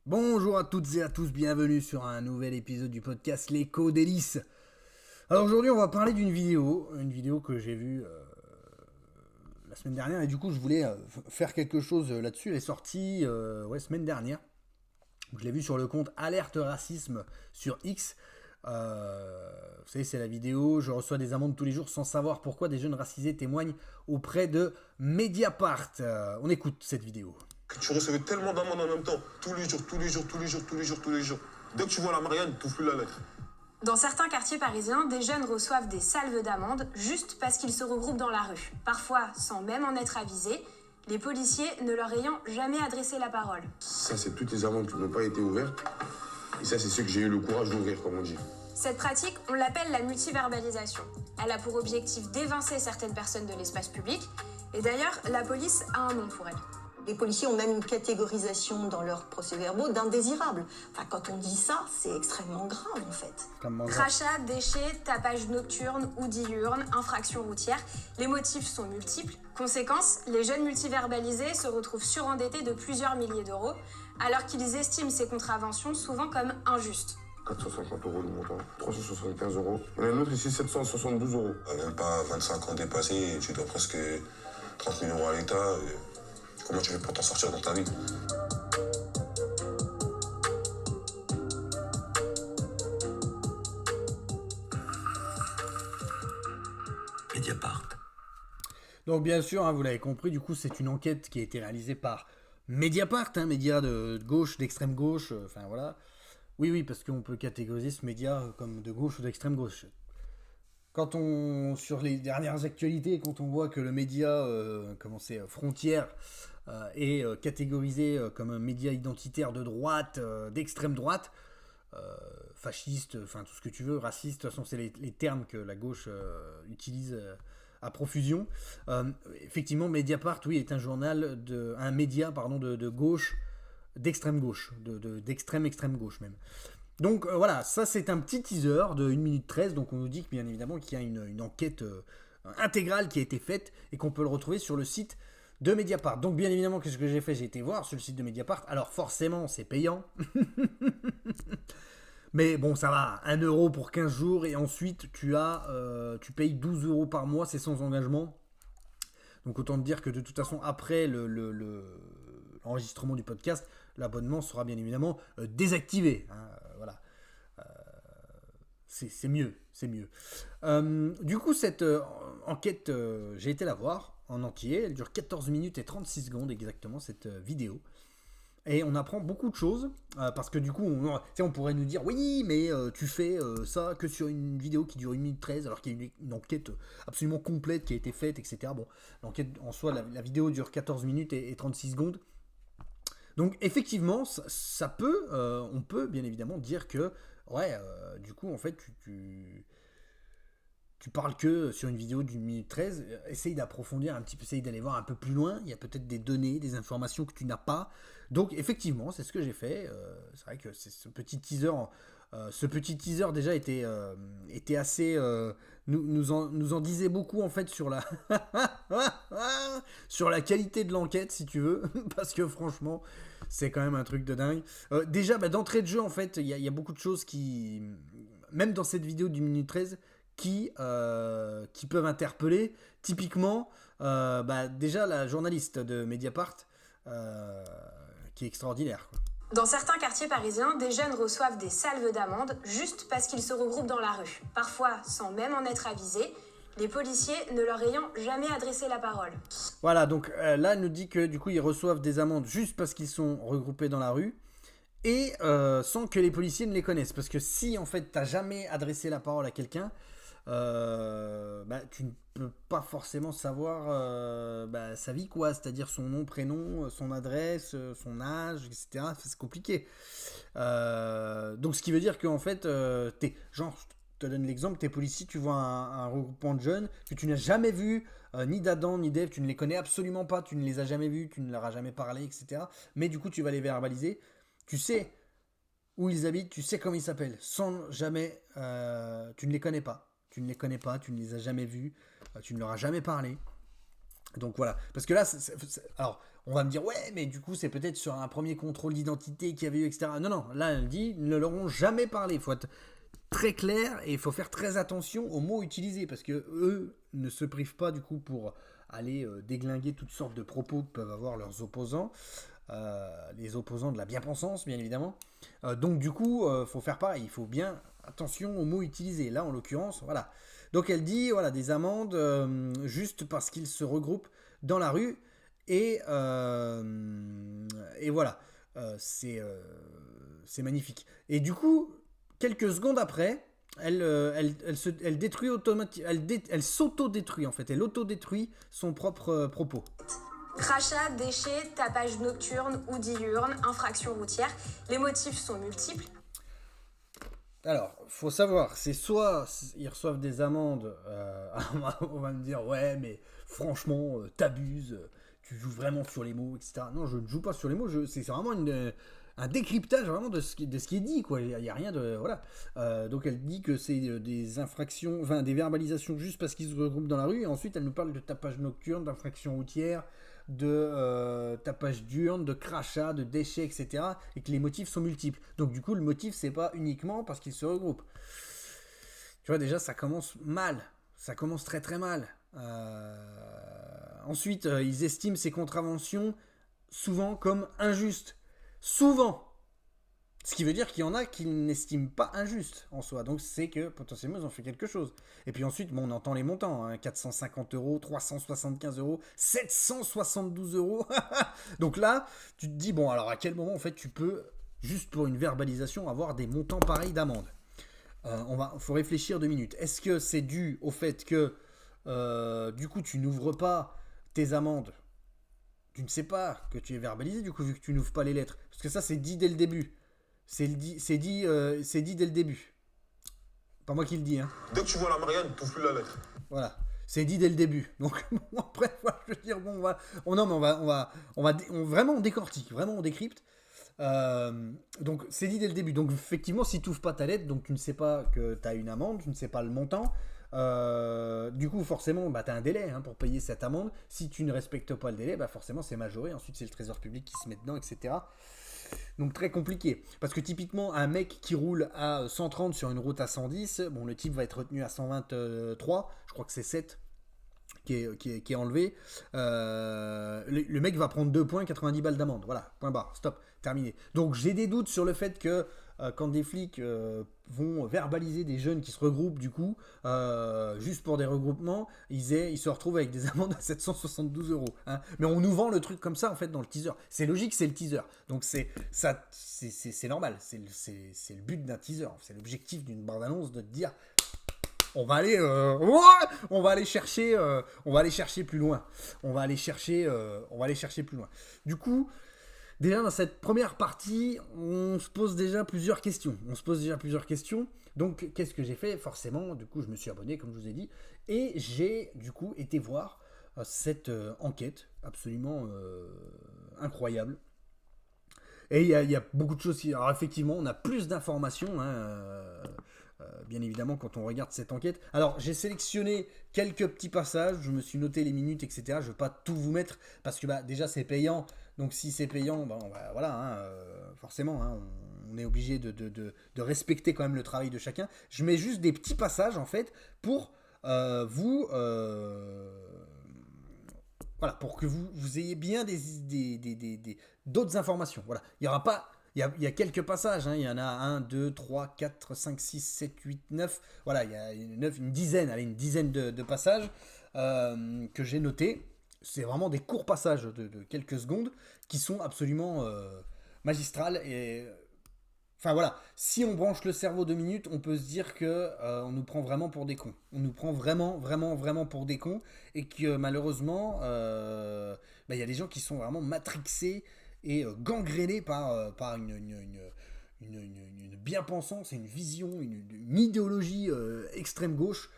Bonjour à toutes et à tous, bienvenue sur un nouvel épisode du podcast L'écho d'Hélice. Alors aujourd'hui on va parler d'une vidéo que j'ai vue la semaine dernière et du coup je voulais faire quelque chose là-dessus. Elle est sortie semaine dernière. Je l'ai vue sur le compte Alerte Racisme sur X. Vous savez, c'est la vidéo, je reçois des amendes tous les jours sans savoir pourquoi des jeunes racisés témoignent auprès de Mediapart. On écoute cette vidéo. Tu recevais tellement d'amendes en même temps, tous les jours. Dès que tu vois la Marianne, tu n'ouvres plus la lettre. Dans certains quartiers parisiens, des jeunes reçoivent des salves d'amendes juste parce qu'ils se regroupent dans la rue. Parfois, sans même en être avisés, les policiers ne leur ayant jamais adressé la parole. Ça, c'est toutes les amendes qui n'ont pas été ouvertes. Et ça, c'est ceux que j'ai eu le courage d'ouvrir, comme on dit. Cette pratique, on l'appelle la multiverbalisation. Elle a pour objectif d'évincer certaines personnes de l'espace public. Et d'ailleurs, la police a un nom pour elle. Les policiers ont même une catégorisation dans leurs procès-verbaux d'indésirables. Enfin, quand on dit ça, c'est extrêmement grave, en fait. Crachats, déchets, tapage nocturne ou diurne, infractions routières, les motifs sont multiples. Conséquence, les jeunes multiverbalisés se retrouvent surendettés de plusieurs milliers d'euros, alors qu'ils estiment ces contraventions souvent comme injustes. 450 € le montant, 375 €. Il y en a une autre ici, 772 €. Même pas 25 ans dépassés, tu dois presque 30 000 € à l'État. Comment tu fais pour t'en sortir dans ta vie? Mediapart. Donc bien sûr, vous l'avez compris, du coup c'est une enquête qui a été réalisée par Mediapart, média de gauche, d'extrême gauche, enfin voilà. Oui, parce qu'on peut catégoriser ce média comme de gauche ou d'extrême gauche. Sur les dernières actualités, quand on voit que le média, Frontières, est catégorisé comme un média identitaire de droite, d'extrême droite, fasciste, enfin tout ce que tu veux, raciste, de toute façon c'est les termes que la gauche utilise à profusion. Effectivement, Mediapart, oui, est un média de gauche, d'extrême gauche, d'extrême gauche même. Donc voilà, ça c'est un petit teaser de 1 minute 13, donc on nous dit que bien évidemment qu'il y a une enquête intégrale qui a été faite et qu'on peut le retrouver sur le site de Mediapart. Donc bien évidemment, qu'est-ce que j'ai fait? J'ai été voir sur le site de Mediapart, alors forcément c'est payant, mais bon ça va, 1 € pour 15 jours et ensuite tu payes 12 € par mois, c'est sans engagement. Donc autant te dire que de toute façon après l'enregistrement du podcast, l'abonnement sera bien évidemment désactivé. Voilà. C'est mieux. Du coup, cette enquête, j'ai été la voir en entier. Elle dure 14 minutes et 36 secondes exactement, cette vidéo. Et on apprend beaucoup de choses, parce que du coup, on pourrait nous dire, oui, mais tu fais ça que sur une vidéo qui dure 1 minute 13, alors qu'il y a une enquête absolument complète qui a été faite, etc. Bon, l'enquête en soi, la vidéo dure 14 minutes et 36 secondes. Donc effectivement, on peut bien évidemment dire que, du coup, en fait, tu parles que sur une vidéo d'1 minute 13, essaye d'approfondir un petit peu, essaye d'aller voir un peu plus loin, il y a peut-être des données, des informations que tu n'as pas. Donc effectivement, c'est ce que j'ai fait. C'est vrai que ce petit teaser déjà était assez... nous en disait beaucoup en fait sur la sur la qualité de l'enquête, si tu veux, parce que franchement, c'est quand même un truc de dingue. Déjà, d'entrée de jeu, en fait, il y a beaucoup de choses qui... Même dans cette vidéo d'1 minute 13... qui peuvent interpeller. Typiquement, déjà la journaliste de Mediapart, qui est extraordinaire, quoi. Dans certains quartiers parisiens, des jeunes reçoivent des salves d'amendes juste parce qu'ils se regroupent dans la rue. Parfois, sans même en être avisés, les policiers ne leur ayant jamais adressé la parole. Voilà, donc là, elle nous dit que du coup, ils reçoivent des amendes juste parce qu'ils sont regroupés dans la rue. Et sans que les policiers ne les connaissent. Parce que si, en fait, t'as jamais adressé la parole à quelqu'un, tu ne peux pas forcément savoir sa vie, quoi. C'est-à-dire son nom, prénom, son adresse, son âge, etc. C'est compliqué. Donc, ce qui veut dire qu'en fait, je te donne l'exemple, t'es policier, tu vois un regroupement de jeunes que tu n'as jamais vu, ni d'Adam, ni d'Ève, tu ne les connais absolument pas, tu ne les as jamais vus, tu ne leur as jamais parlé, etc. Mais du coup, tu vas les verbaliser. Tu sais où ils habitent, tu sais comment ils s'appellent, sans jamais... tu ne les connais pas. Tu ne les as jamais vus, tu ne leur as jamais parlé. Donc voilà, parce que là, alors on va me dire, ouais, mais du coup, c'est peut-être sur un premier contrôle d'identité qu'il y avait eu, etc. Non, non, là, elle dit, ils ne leur ont jamais parlé. Il faut être très clair et il faut faire très attention aux mots utilisés parce que eux ne se privent pas, du coup, pour aller déglinguer toutes sortes de propos que peuvent avoir leurs opposants. Les opposants de la bien-pensance, bien évidemment. Donc, du coup, faut faire pareil. Il faut bien attention aux mots utilisés. Là, en l'occurrence, voilà. Donc, elle dit, voilà, des amendes juste parce qu'ils se regroupent dans la rue. Et voilà, c'est magnifique. Et du coup, quelques secondes après, elle détruit elle s'auto-détruit en fait. Elle autodétruit son propre propos. Crachats, déchets, tapage nocturne ou diurne, infraction routière. Les motifs sont multiples. Alors, faut savoir, c'est soit ils reçoivent des amendes, on va me dire, ouais, mais franchement, t'abuses, tu joues vraiment sur les mots, etc. Non, je ne joue pas sur les mots, c'est vraiment un décryptage vraiment de ce qui est dit, quoi. Il n'y a rien de... Voilà. Donc elle dit que c'est des infractions, enfin des verbalisations juste parce qu'ils se regroupent dans la rue, et ensuite elle nous parle de tapage nocturne, d'infraction routière, de tapage diurne, de crachats, de déchets, etc. Et que les motifs sont multiples. Donc du coup, le motif, c'est pas uniquement parce qu'ils se regroupent. Tu vois, déjà, ça commence mal. Ça commence très très mal. Ensuite, ils estiment ces contraventions souvent comme injustes. Souvent. Ce qui veut dire qu'il y en a qui n'estiment pas injuste en soi. Donc c'est que potentiellement ils ont fait quelque chose. Et puis ensuite, bon, on entend les montants. Hein, 450 €, 375 €, 772 €. Donc là, tu te dis, bon, alors à quel moment en fait tu peux, juste pour une verbalisation, avoir des montants pareils d'amende? Faut réfléchir 2 minutes. Est-ce que c'est dû au fait que du coup tu n'ouvres pas tes amendes? Tu ne sais pas que tu es verbalisé du coup vu que tu n'ouvres pas les lettres. Parce que ça c'est dit dès le début. C'est dit dès le début. Pas moi qui le dis, hein. Dès que tu vois la Marianne, tu plus la lettre. Voilà. C'est dit dès le début. Donc après, voilà, je veux dire, bon, vraiment on décortique, vraiment on décrypte. Donc c'est dit dès le début. Donc effectivement, si tu n'ouvres pas ta lettre, donc tu ne sais pas que tu as une amende, tu ne sais pas le montant. Du coup, forcément, tu as un délai pour payer cette amende. Si tu ne respectes pas le délai, forcément c'est majoré. Ensuite, c'est le trésor public qui se met dedans, etc. Donc très compliqué. Parce que typiquement, un mec qui roule à 130 sur une route à 110, bon, le type va être retenu à 123, je crois que c'est 7 qui est enlevé. Le mec va prendre 2 points, 90 balles d'amende. Voilà, point barre, stop, terminé. Donc j'ai des doutes sur le fait que quand des flics vont verbaliser des jeunes qui se regroupent du coup, juste pour des regroupements, ils se retrouvent avec des amendes à 772 €. Hein. Mais on nous vend le truc comme ça en fait dans le teaser. C'est logique, c'est le teaser. Donc c'est normal. C'est le but d'un teaser. C'est l'objectif d'une bande-annonce de te dire on va aller chercher plus loin. On va aller chercher plus loin. Du coup, déjà dans cette première partie, on se pose déjà plusieurs questions. Donc, qu'est-ce que j'ai fait? Forcément, du coup, je me suis abonné, comme je vous ai dit, et j'ai du coup été voir cette enquête absolument incroyable. Et il y a beaucoup de choses. Alors effectivement, on a plus d'informations. Bien évidemment, quand on regarde cette enquête. Alors, j'ai sélectionné quelques petits passages, je me suis noté les minutes, etc. Je ne vais pas tout vous mettre, parce que déjà, c'est payant. Donc, si c'est payant, voilà, forcément, on est obligé de respecter quand même le travail de chacun. Je mets juste des petits passages, en fait, pour voilà, pour que vous ayez bien d'autres informations. Voilà, il y aura pas... Il y a quelques passages, il y en a 1, 2, 3, 4, 5, 6, 7, 8, 9. Voilà, il y a une dizaine de passages que j'ai notés. C'est vraiment des courts passages de quelques secondes qui sont absolument magistrales. Et enfin voilà, si on branche le cerveau 2 minutes, on peut se dire que on nous prend vraiment pour des cons. On nous prend vraiment pour des cons. Et que malheureusement, il y a des gens qui sont vraiment matrixés et gangréné par une bien-pensance et une vision, une idéologie extrême gauche,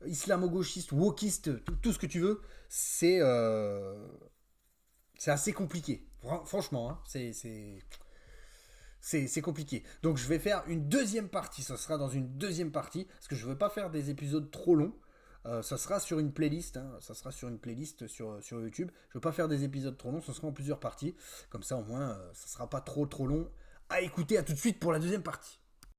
islamo-gauchiste, wokiste, tout ce que tu veux. C'est assez compliqué. Franchement, c'est compliqué. Donc je vais faire une deuxième partie. Ça sera dans une deuxième partie, parce que je ne veux pas faire des épisodes trop longs. Ça sera sur une playlist, hein, ça sera sur une playlist sur YouTube. Je ne veux pas faire des épisodes trop longs, ce sera en plusieurs parties. Comme ça, au moins, ça ne sera pas trop long à écouter. À tout de suite pour la deuxième partie.